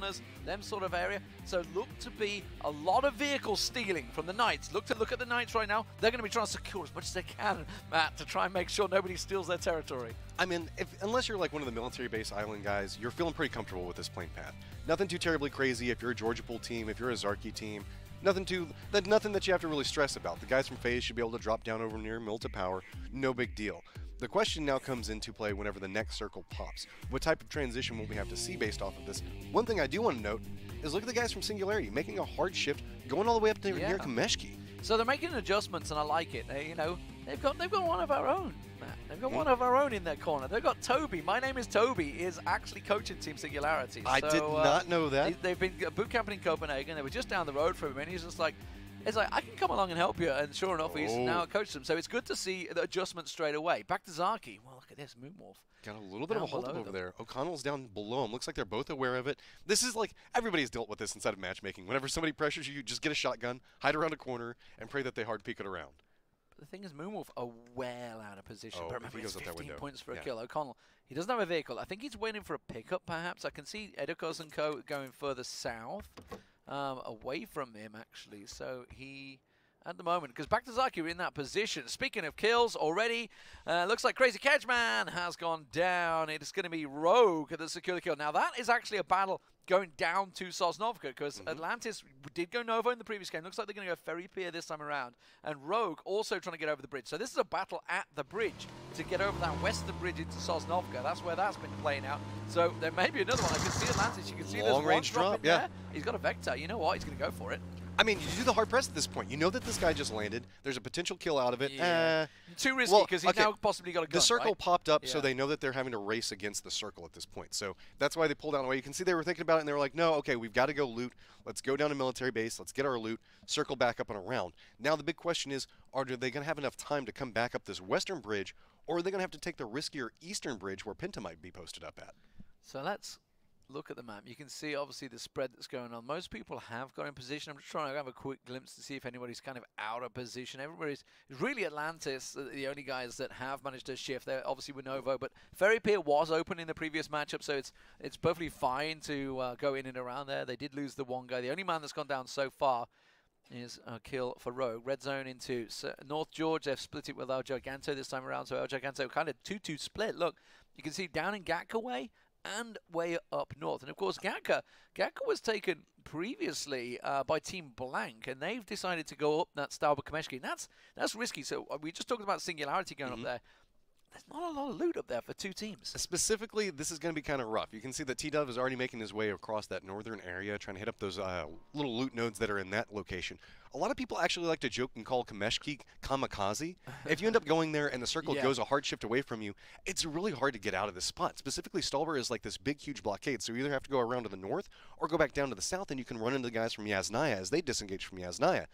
farmers, them sort of area. So look to be a lot of vehicle stealing from the Knights. Look at the Knights right now. They're going to be trying to secure as much as they can, Matt, to try and make sure nobody steals their territory. I mean, unless you're like one of the military base island guys, you're feeling pretty comfortable with this plane path. Nothing too terribly crazy if you're a Georgia Pool team, if you're a Zarky team. Nothing that you have to really stress about. The guys from FaZe should be able to drop down over near Milta Power. No big deal. The question now comes into play whenever the next circle pops. What type of transition will we have to see based off of this? One thing I do want to note is look at the guys from Singularity making a hard shift, going all the way up to near Kameshki. So they're making adjustments, and I like it. They've got one of our own, Matt. They've got one of our own in their corner. They've got Toby. My Name is Toby is actually coaching Team Singularity. I did not know that. They've been boot camping in Copenhagen. They were just down the road from him, and he's just like, I can come along and help you. And sure enough, he's now coached them. So it's good to see the adjustment straight away. Back to Zarky. Well, look at this, Moonwolf. Got a little bit of a hold over there. O'Connell's down below him. Looks like they're both aware of it. This is like, everybody's dealt with this inside of matchmaking. Whenever somebody pressures you, just get a shotgun, hide around a corner, and pray that they hard peek it around. But the thing is, Moonwolf are well out of position. But remember, he goes it's out 15 points for a kill. O'Connell, he doesn't have a vehicle. I think he's waiting for a pickup, perhaps. I can see Edikos and co going further south, away from him, actually. So he... at the moment, because back to Zaki, we're in that position. Speaking of kills already, looks like Crazy Kedgeman has gone down. It's going to be Rogue at the security kill. Now, that is actually a battle going down to Sosnovka, because Atlantis did go Nova in the previous game. Looks like they're going to go Ferry Pier this time around. And Rogue also trying to get over the bridge. So this is a battle at the bridge to get over that western bridge into Sosnovka. That's where that's been playing out. So there may be another one. I can see Atlantis. You can see there's one drop in there. He's got a Vector. You know what? He's going to go for it. I mean, you do the hard press at this point. You know that this guy just landed. There's a potential kill out of it. Too risky, because he's now possibly got a gun. The circle popped up, so they know that they're having to race against the circle at this point. So that's why they pulled out away. You can see they were thinking about it, and they were like, no, okay, we've got to go loot. Let's go down to military base. Let's get our loot. Circle back up and around. Now the big question is, are they going to have enough time to come back up this western bridge, or are they going to have to take the riskier eastern bridge where Penta might be posted up at? So let's look at the map. You can see obviously the spread that's going on. Most people have got in position. I'm just trying to have a quick glimpse to see if anybody's kind of out of position. Everybody's really Atlantis, the only guys that have managed to shift. They're obviously with Novo, but Ferry Pier was open in the previous matchup, so it's perfectly fine to go in and around there. They did lose the one guy. The only man that's gone down so far is a kill for Rogue. Red zone into North George. They've split it with El Giganto this time around, so El Giganto kind of 2-2 split. Look, you can see down in Gatka way and way up north. And of course, Gatka was taken previously by Team Blank, and they've decided to go up that Stalber Kameshki. And that's risky. So we just talked about Singularity going up there. There's not a lot of loot up there for two teams. Specifically, this is going to be kind of rough. You can see that T-Dove is already making his way across that northern area, trying to hit up those little loot nodes that are in that location. A lot of people actually like to joke and call Kameshki kamikaze. If you end up going there and the circle goes a hard shift away from you, it's really hard to get out of this spot. Specifically, Stalber is like this big, huge blockade, so you either have to go around to the north or go back down to the south, and you can run into the guys from Yasnaya as they disengage from Yasnaya.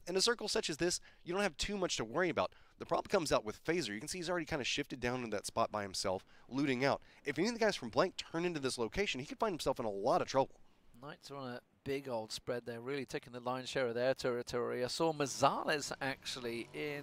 In a circle such as this, you don't have too much to worry about. The problem comes out with Phaser. You can see he's already kind of shifted down into that spot by himself, looting out. If any of the guys from Blank turn into this location, he could find himself in a lot of trouble. Knights are on a big old spread there, really taking the lion's share of their territory. I saw Mazales actually in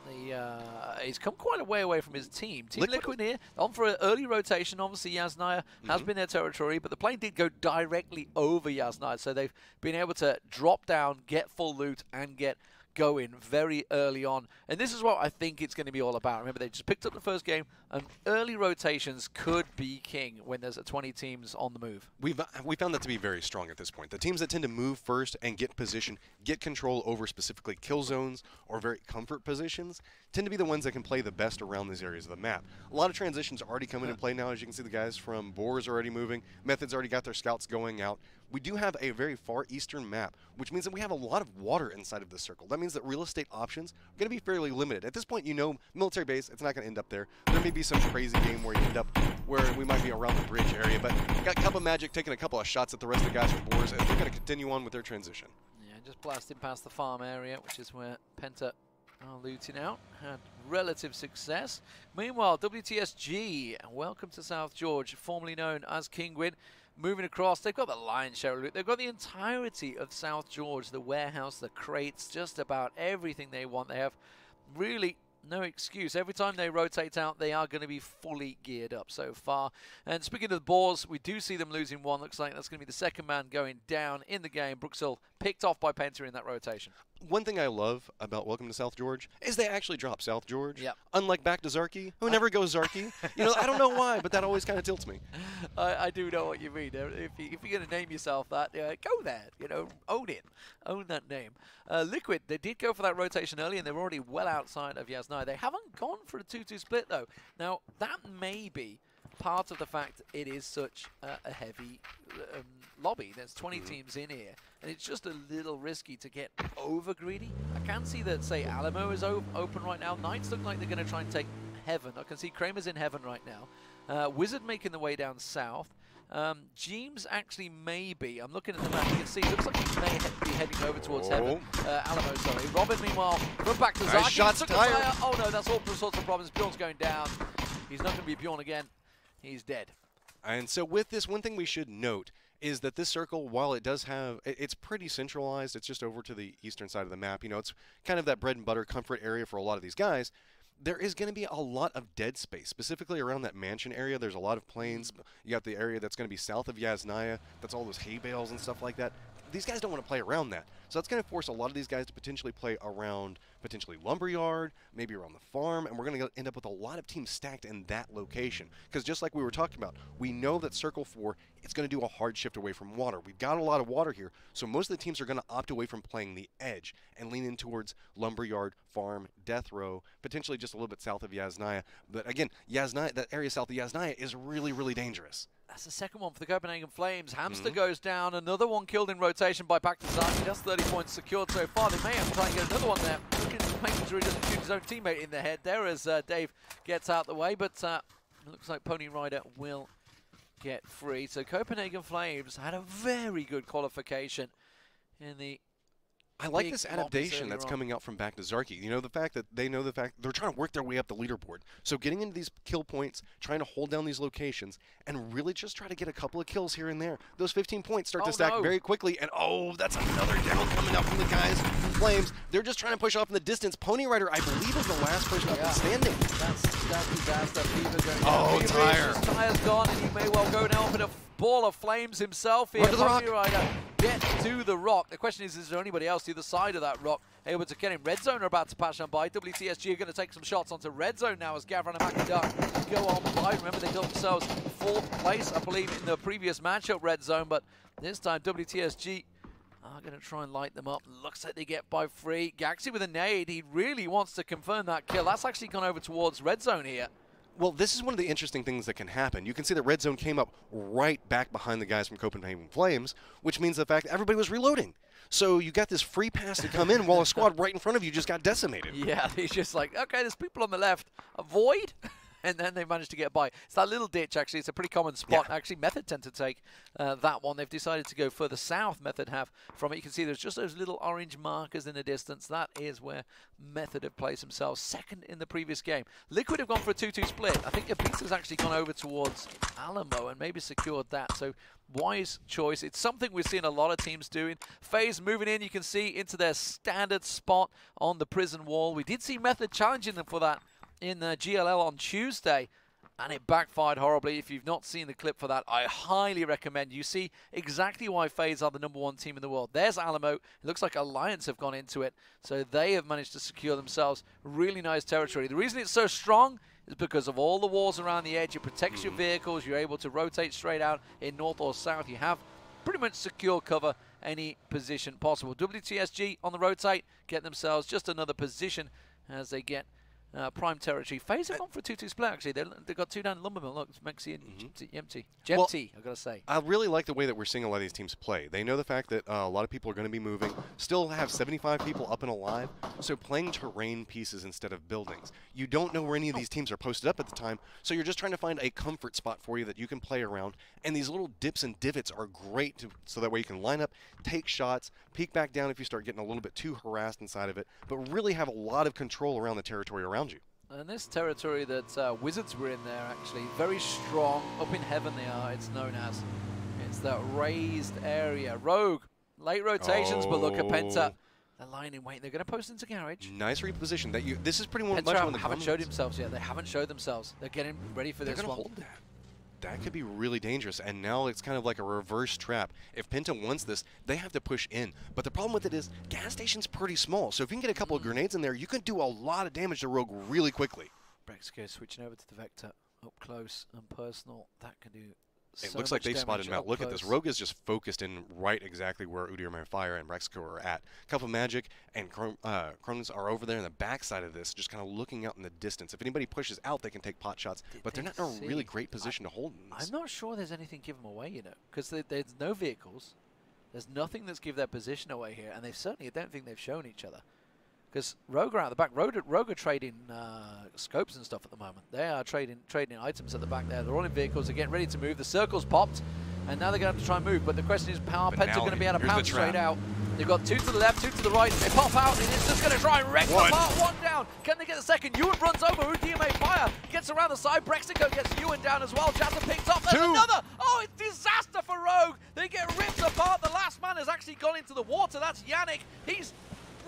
the... he's come quite a way away from his team. Team Liquid here, on for an early rotation. Obviously, Yasnaya has been their territory, but the plane did go directly over Yasnaya, so they've been able to drop down, get full loot, and get going very early on. And this is what I think it's going to be all about. Remember, they just picked up the first game, and early rotations could be king when there's 20 teams on the move. We found that to be very strong at this point. The teams that tend to move first and get position, get control over specifically kill zones or very comfort positions, tend to be the ones that can play the best around these areas of the map. A lot of transitions already coming into play now. As you can see, the guys from Boars are already moving. Method's already got their scouts going out. We do have a very far eastern map, which means that we have a lot of water inside of the circle. That means that real estate options are going to be fairly limited. At this point, you know, military base, it's not going to end up there. There may be some crazy game where you end up where we might be around the bridge area, but got Cup of Magic taking a couple of shots at the rest of the guys from Boars, and they're going to continue on with their transition. Yeah, just blasting past the farm area, which is where Penta are looting out. Had relative success. Meanwhile, WTSG, welcome to South George, formerly known as Kingwin. Moving across, they've got the lion's share of loot. They've got the entirety of South George, the warehouse, the crates, just about everything they want. They have really No excuse. Every time they rotate out, they are going to be fully geared up so far. And speaking of the Boars, we do see them losing one. Looks like that's going to be the second man going down in the game. Brookshill picked off by Penta in that rotation. One thing I love about Welcome to South George is they actually drop South George. Yep. Unlike back to Zarky, who never goes Zarky. You know, I don't know why, but that always kind of tilts me. I do know what you mean. If you're going to name yourself that, go there. You know, own it. Own that name. Liquid, they did go for that rotation early, and they're already well outside of Yasnaya. They haven't gone for a 2-2 split, though. Now, that may be part of the fact it is such a heavy lobby. There's 20 teams in here, and it's just a little risky to get over greedy. I can see that, say, Alamo is open right now. Knights look like they're going to try and take Heaven. I can see Kramer's in Heaven right now. Wizard making the way down south. Jeems actually may be. I'm looking at the map. You can see it looks like he may be heading over towards Heaven. Alamo, sorry. Robin, meanwhile, run back to Zaki. Nice shots, Tyre. Oh no, that's all sorts of problems. Bjorn's going down. He's not going to be Bjorn again. He's dead. And so with this, one thing we should note is that this circle, while it does have, it's pretty centralized. It's just over to the eastern side of the map. You know, it's kind of that bread and butter comfort area for a lot of these guys. There is going to be a lot of dead space, specifically around that mansion area. There's a lot of plains. You got the area that's going to be south of Yasnaya. That's all those hay bales and stuff like that. These guys don't want to play around that. So that's going to force a lot of these guys to potentially play around potentially Lumberyard, maybe around the farm, and we're going to end up with a lot of teams stacked in that location. Because just like we were talking about, we know that Circle 4, it's going to do a hard shift away from water. We've got a lot of water here, so most of the teams are going to opt away from playing the edge and lean in towards Lumberyard, farm, Death Row, potentially just a little bit south of Yasnaya. But again, Yasnaya, that area south of Yasnaya is really, really dangerous. That's the second one for the Copenhagen Flames. Hamster goes down. Another one killed in rotation by Baktazaki. That's 30 points secured so far. They may have to try and get another one there. Making sure he doesn't shoot his own teammate in the head there as Dave gets out the way. But looks like Pony Rider will get free. So Copenhagen Flames had a very good qualification in the I like this adaptation that's coming out from Back to Zarky. You know, the fact that they know the fact they're trying to work their way up the leaderboard. So getting into these kill points, trying to hold down these locations, and really just try to get a couple of kills here and there. Those 15 points start to stack very quickly, and that's another down coming up from the guys from Flames. They're just trying to push off in the distance. Pony Rider, I believe, is the last person up and standing. That's disaster. Fever going down. Tyre. Tyre's gone, and he may well go now with a ball of flames himself here. Pony Rider get to the rock. The question is there anybody else to the side of that rock able to get him? Red Zone are about to pass on by. WTSG are going to take some shots onto Red Zone now as Gavran and McIntyre go on by. Remember, they got themselves 4th place, I believe, in the previous matchup, Red Zone, but this time WTSG are going to try and light them up. Looks like they get by 3. Gaxi with a nade. He really wants to confirm that kill. That's actually gone over towards Red Zone here. Well, this is one of the interesting things that can happen. You can see that Red Zone came up right back behind the guys from Copenhagen Flames, which means the fact that everybody was reloading. So you got this free pass to come in while a squad right in front of you just got decimated. Yeah, he's just like, okay, there's people on the left. Avoid. And then they managed to get by. It's that little ditch, actually. It's a pretty common spot. Yeah. Actually, Method tend to take that one. They've decided to go further south, Method have, from it. You can see there's just those little orange markers in the distance. That is where Method have placed themselves second in the previous game. Liquid have gone for a 2-2 split. I think Ibiza's actually gone over towards Alamo and maybe secured that. So, wise choice. It's something we're seeing a lot of teams doing. FaZe moving in, you can see, into their standard spot on the prison wall. We did see Method challenging them for that in GLL on Tuesday, and it backfired horribly. If you've not seen the clip for that, I highly recommend you see exactly why FaZe are the #1 team in the world. There's Alamo. It looks like Alliance have gone into it, so they have managed to secure themselves really nice territory. The reason it's so strong is because of all the walls around the edge. It protects your vehicles. You're able to rotate straight out in north or south. You have pretty much secure cover any position possible. WTSG on the rotate, get themselves just another position as they get prime territory. FaZe have gone for a 2-2 split, actually. They've got 2 down in Lumbermill. Look, it's Mexi and Jempty. Jempty, I've got to say. I really like the way that we're seeing a lot of these teams play. They know the fact that a lot of people are going to be moving, still have 75 people up and alive, so playing terrain pieces instead of buildings. You don't know where any of these teams are posted up at the time, so you're just trying to find a comfort spot for you that you can play around, and these little dips and divots are great so that way you can line up, take shots, peek back down if you start getting a little bit too harassed inside of it, but really have a lot of control around the territory around you. And this territory that Wizards were in there, actually, very strong. Up in Heaven they are, it's known as. It's that raised area. Rogue, late rotations, but look at Penta. They're lying in wait. They're going to post into garage. Nice reposition. This is pretty much Penta one of the haven't showed themselves yet. They haven't showed themselves. They're getting ready for this one. Hold that. That could be really dangerous, and now it's kind of like a reverse trap. If Penta wants this, they have to push in. But the problem with it is, gas station's pretty small, so if you can get a couple of grenades in there, you can do a lot of damage to Rogue really quickly. Brexco switching over to the Vector, up close and personal. That can do It so looks like much they spotted him damage out. Look at this. Rogue is just focused in right exactly where Udir Fire and Brexco are at. Couple of Magic and Crohn's are over there in the backside of this, just kind of looking out in the distance. If anybody pushes out, they can take pot shots, but they're not in a really great position to hold in this. I'm not sure there's anything give them away, you know, because there's no vehicles. There's nothing that's give their position away here, and I don't think they've shown each other. Because Rogue are out the back. Rogue are trading scopes and stuff at the moment. They are trading items at the back there. They're all in vehicles. They're getting ready to move. The circle's popped, and now they're going to have to try and move. But the question is, how Penta going to be able to pounce straight out? They've got 2 to the left, 2 to the right. They pop out, and it's just going to try and wreck the part. 1 down. Can they get the second? Ewan runs over. Udir Fire gets around the side. Brexico gets Ewan down as well. Jazza picks up. There's another. Oh, it's disaster for Rogue. They get ripped apart. The last man has actually gone into the water. That's Yannick. He's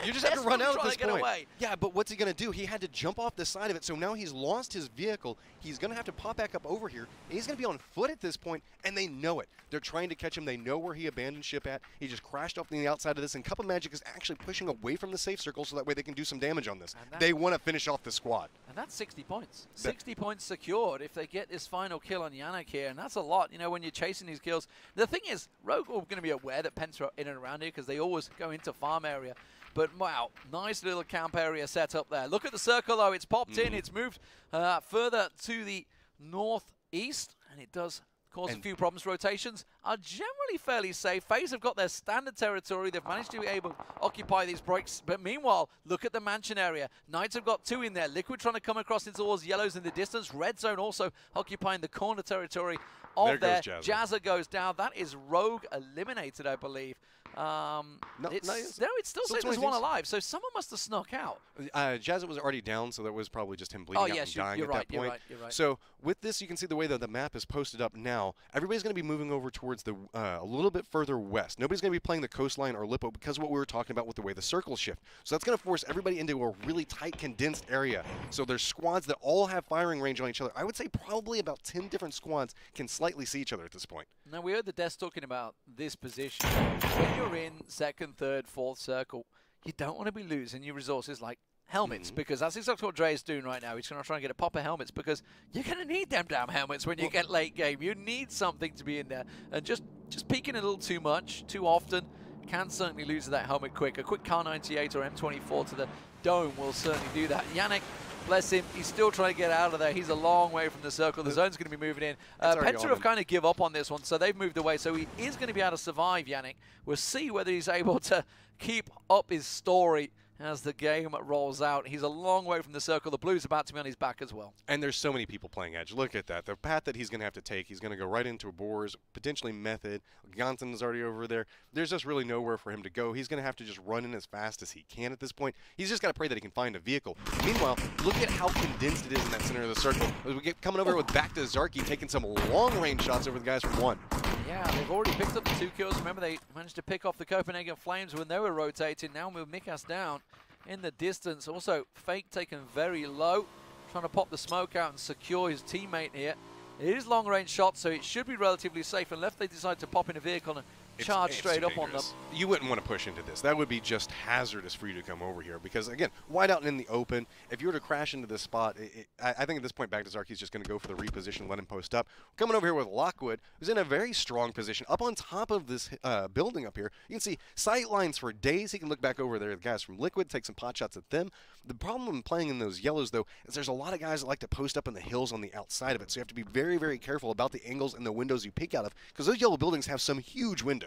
You just have to run out at this point. Away. Yeah, but what's he going to do? He had to jump off the side of it, so now he's lost his vehicle. He's going to have to pop back up over here, and he's going to be on foot at this point, and they know it. They're trying to catch him. They know where he abandoned ship at. He just crashed off the outside of this, and Cup of Magic is actually pushing away from the safe circle so that way they can do some damage on this. They want to finish off the squad. And that's 60 points. 60 points secured if they get this final kill on Yannick here, and that's a lot, you know, when you're chasing these kills. The thing is, Rogue are going to be aware that Penta are in and around here because they always go into farm area. But wow, nice little camp area set up there. Look at the circle though, it's popped in, it's moved further to the northeast, and it does cause a few problems. Rotations are generally fairly safe. FaZe have got their standard territory. They've managed to be able to occupy these breaks. But meanwhile, look at the mansion area. Knights have got 2 in there. Liquid trying to come across into towards yellows in the distance. Red Zone also occupying the corner territory of there. Jazza goes down. That is Rogue eliminated, I believe. It still says there's 1 alive, so someone must have snuck out. Jazza was already down, so that was probably just him bleeding out and dying at that point. You're right. So with this, you can see the way that the map is posted up now. Everybody's going to be moving over towards the a little bit further west. Nobody's going to be playing the coastline or Lippo because of what we were talking about with the way the circles shift. So that's going to force everybody into a really tight, condensed area. So there's squads that all have firing range on each other. I would say probably about 10 different squads can slightly see each other at this point. Now, we heard the desk talking about this position. When you're in second, third, fourth circle, you don't want to be losing your resources like helmets, because that's exactly what Dre is doing right now. He's going to try and get a pop of helmets because you're going to need them damn helmets when you get late game. You need something to be in there. And just peeking a little too much, too often, can certainly lose that helmet quick. A quick Car 98 or M24 to the dome will certainly do that. Yannick, bless him, he's still trying to get out of there. He's a long way from the circle. The zone's going to be moving in. Penta have kind of give up on this one, so they've moved away. So he is going to be able to survive, Yannick. We'll see whether he's able to keep up his story as the game rolls out. He's a long way from the circle. The blue's about to be on his back as well. And there's so many people playing Edge. Look at that. The path that he's going to have to take, he's going to go right into Boars, potentially Method. Gonson is already over there. There's just really nowhere for him to go. He's going to have to just run in as fast as he can at this point. He's just got to pray that he can find a vehicle. Meanwhile, look at how condensed it is in that center of the circle. As we get coming over with back to Zarky, taking some long-range shots over the guys from 1. Yeah, they've already picked up the 2 kills. Remember, they managed to pick off the Copenhagen Flames when they were rotating. Now with Mikas down in the distance. Also, Fake taken very low, trying to pop the smoke out and secure his teammate here. It is long-range shots, so it should be relatively safe unless they decide to pop in a vehicle and charge straight up on them. You wouldn't want to push into this. That would be just hazardous for you to come over here because, again, wide out and in the open, if you were to crash into this spot, I think at this point, back to Zarky's just going to go for the reposition, let him post up. Coming over here with Lockwood, who's in a very strong position up on top of this building up here. You can see sight lines for days. He can look back over there at the guys from Liquid, take some pot shots at them. The problem in playing in those yellows, though, is there's a lot of guys that like to post up in the hills on the outside of it, so you have to be very, very careful about the angles and the windows you peek out of because those yellow buildings have some huge windows.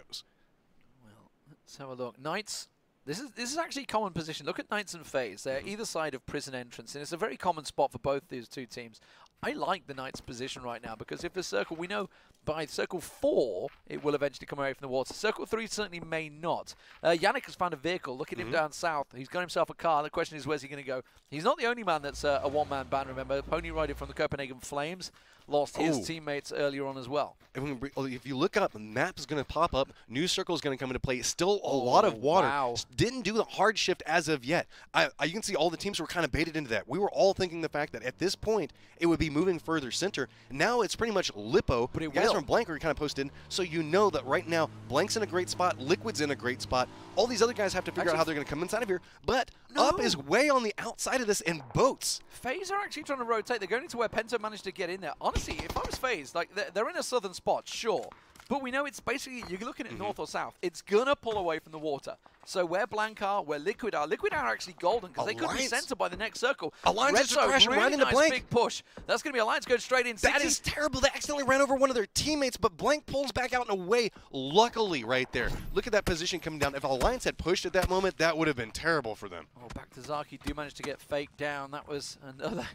Well, let's have a look. Knights, this is actually a common position. Look at Knights and FaZe. They're either side of prison entrance, and it's a very common spot for both these two teams. I like the Knights' position right now because if the circle, we know by circle 4, it will eventually come away from the water. Circle 3 certainly may not. Yannick has found a vehicle. Look at him down south. He's got himself a car. The question is, where's he going to go? He's not the only man that's a one-man band, remember. Pony Rider from the Copenhagen Flames lost his teammates earlier on as well. And if you look up, the map is going to pop up. New circle is going to come into play. Still a lot of water. Wow. Didn't do the hard shift as of yet. You can see all the teams were kind of baited into that. We were all thinking the fact that at this point it would be moving further center. Now it's pretty much Lippo. But it guys will. from Blank are kind of posted in, so you know that right now Blank's in a great spot, Liquid's in a great spot. All these other guys have to figure out how they're going to come inside of here. But Up is way on the outside of this in boats. FaZe are actually trying to rotate. They're going into where Penta managed to get in there. Honestly, if I was FaZe, like they're in a southern spot, sure. But we know it's basically, you're looking at north or south. It's going to pull away from the water. So where Blank are, where Liquid are actually golden because they could be centered by the next circle. Alliance is crashing really right into nice Blank. Big push. That's going to be Alliance going straight in. That is terrible. They accidentally ran over one of their teammates, but Blank pulls back out and away. Luckily, right there. Look at that position coming down. If Alliance had pushed at that moment, that would have been terrible for them. Oh, back to Zaki. Do manage to get faked down. That was another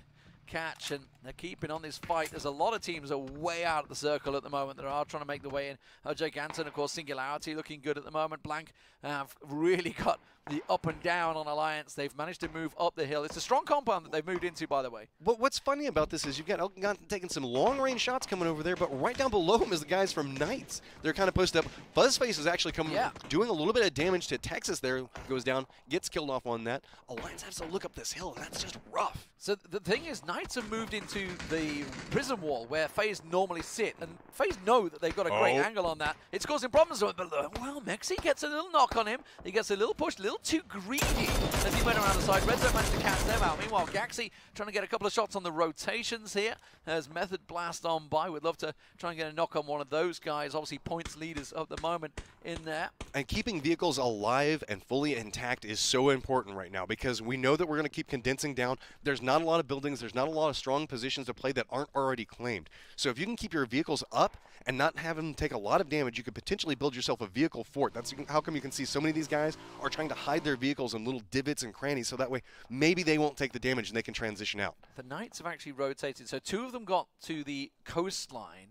catch, and they're keeping on this fight. There's a lot of teams that are way out of the circle at the moment that are trying to make the way in. Giganton, of course, Singularity looking good at the moment. Blank have really got the up and down on Alliance. They've managed to move up the hill. It's a strong compound that they've moved into, by the way. But what's funny about this is you've got Elgin taking some long-range shots coming over there, but right down below him is the guys from Knights. They're kind of posted up. Fuzzface is actually coming, doing a little bit of damage to Texas there. Goes down, gets killed off on that. Alliance has to look up this hill, and that's just rough. So the thing is, Knights have moved into the prison wall where FaZe normally sit, and FaZe know that they've got a great angle on that. It's causing problems, but well, Mexi gets a little knock on him. He gets a little push, a little too greedy as he went around the side. Red Zone managed to catch them out. Meanwhile, Gaxi trying to get a couple of shots on the rotations here as Method blast on by. We'd love to try and get a knock on one of those guys. Obviously, points leaders at the moment in there. And keeping vehicles alive and fully intact is so important right now because we know that we're going to keep condensing down. There's not a lot of buildings. There's not a lot of strong positions to play that aren't already claimed. So if you can keep your vehicles up and not have them take a lot of damage, you could potentially build yourself a vehicle fort. That's how come you can see so many of these guys are trying to hide their vehicles in little divots and crannies so that way maybe they won't take the damage and they can transition out. The Knights have actually rotated. So two of them got to the coastline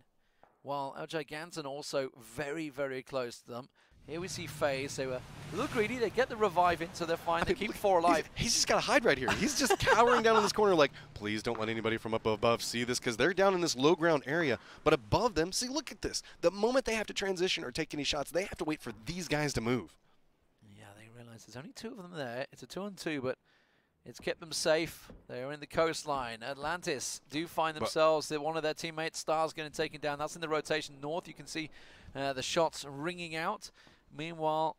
while Giganton also very, very close to them. Here we see FaZe. They were a little greedy. They get the revive in, so they're fine. They keep 4 alive. He's just got to hide right here. He's just cowering down in this corner like, please don't let anybody from up above see this because they're down in this low ground area. But above them, see, look at this. The moment they have to transition or take any shots, they have to wait for these guys to move. Yeah, they realize there's only 2 of them there. It's a 2-on-2, but it's kept them safe. They're in the coastline. Atlantis do find themselves. One of their teammates, Star's, getting taken down. That's in the rotation north. You can see the shots ringing out. Meanwhile,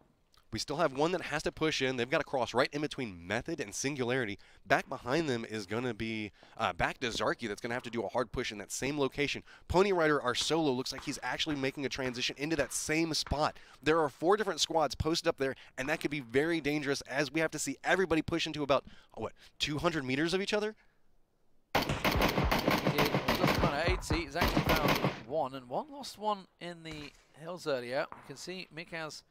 we still have one that has to push in. They've got to cross right in between Method and Singularity. Back behind them is going to be back to Zarky. That's going to have to do a hard push in that same location. Pony Rider, our solo, looks like he's actually making a transition into that same spot. There are 4 different squads posted up there, and that could be very dangerous as we have to see everybody push into about, 200 meters of each other? Just kind of 80. He's actually found one, and one lost one in the hills earlier. You can see Mikaz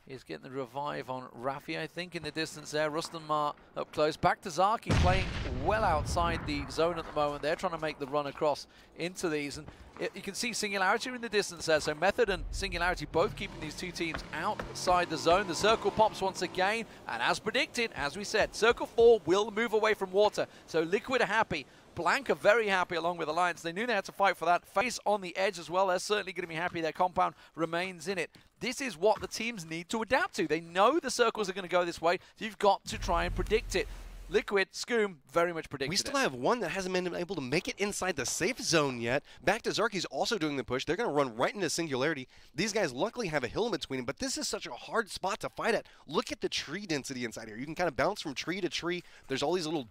is getting the revive on Rafi, I think, in the distance there. Rustan Mar up close. Back to Zaki, playing well outside the zone at the moment. They're trying to make the run across into these. And you can see Singularity in the distance there. So Method and Singularity both keeping these 2 teams outside the zone. The circle pops once again. And as predicted, as we said, Circle 4 will move away from water. So Liquid are happy. Blank are very happy along with Alliance. They knew they had to fight for that. FaZe on the edge as well. They're certainly going to be happy. Their compound remains in it. This is what the teams need to adapt to. They know the circles are going to go this way. So you've got to try and predict it. Liquid, Scoom, very much predicted We still have one that hasn't been able to make it inside the safe zone yet. Back to Zarky's also doing the push. They're going to run right into Singularity. These guys luckily have a hill in between them, but this is such a hard spot to fight at. Look at the tree density inside here. You can kind of bounce from tree to tree. There's all these little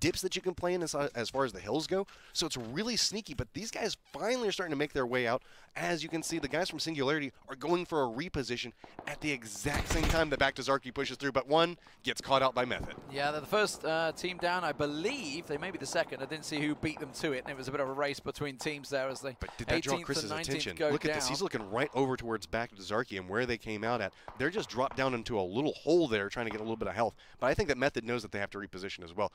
dips that you can play in as far as the hills go. So it's really sneaky, but these guys finally are starting to make their way out. As you can see, the guys from Singularity are going for a reposition at the exact same time that Back to Zarky pushes through, but one gets caught out by Method. Yeah, they're the first team down. I believe they may be the second. I didn't see who beat them to it, and it was a bit of a race between teams there as they But did that draw Chris's attention? Look at this. He's looking right over towards Back to Zarky and where they came out at. They're just dropped down into a little hole there trying to get a little bit of health. But I think that Method knows that they have to reposition as well.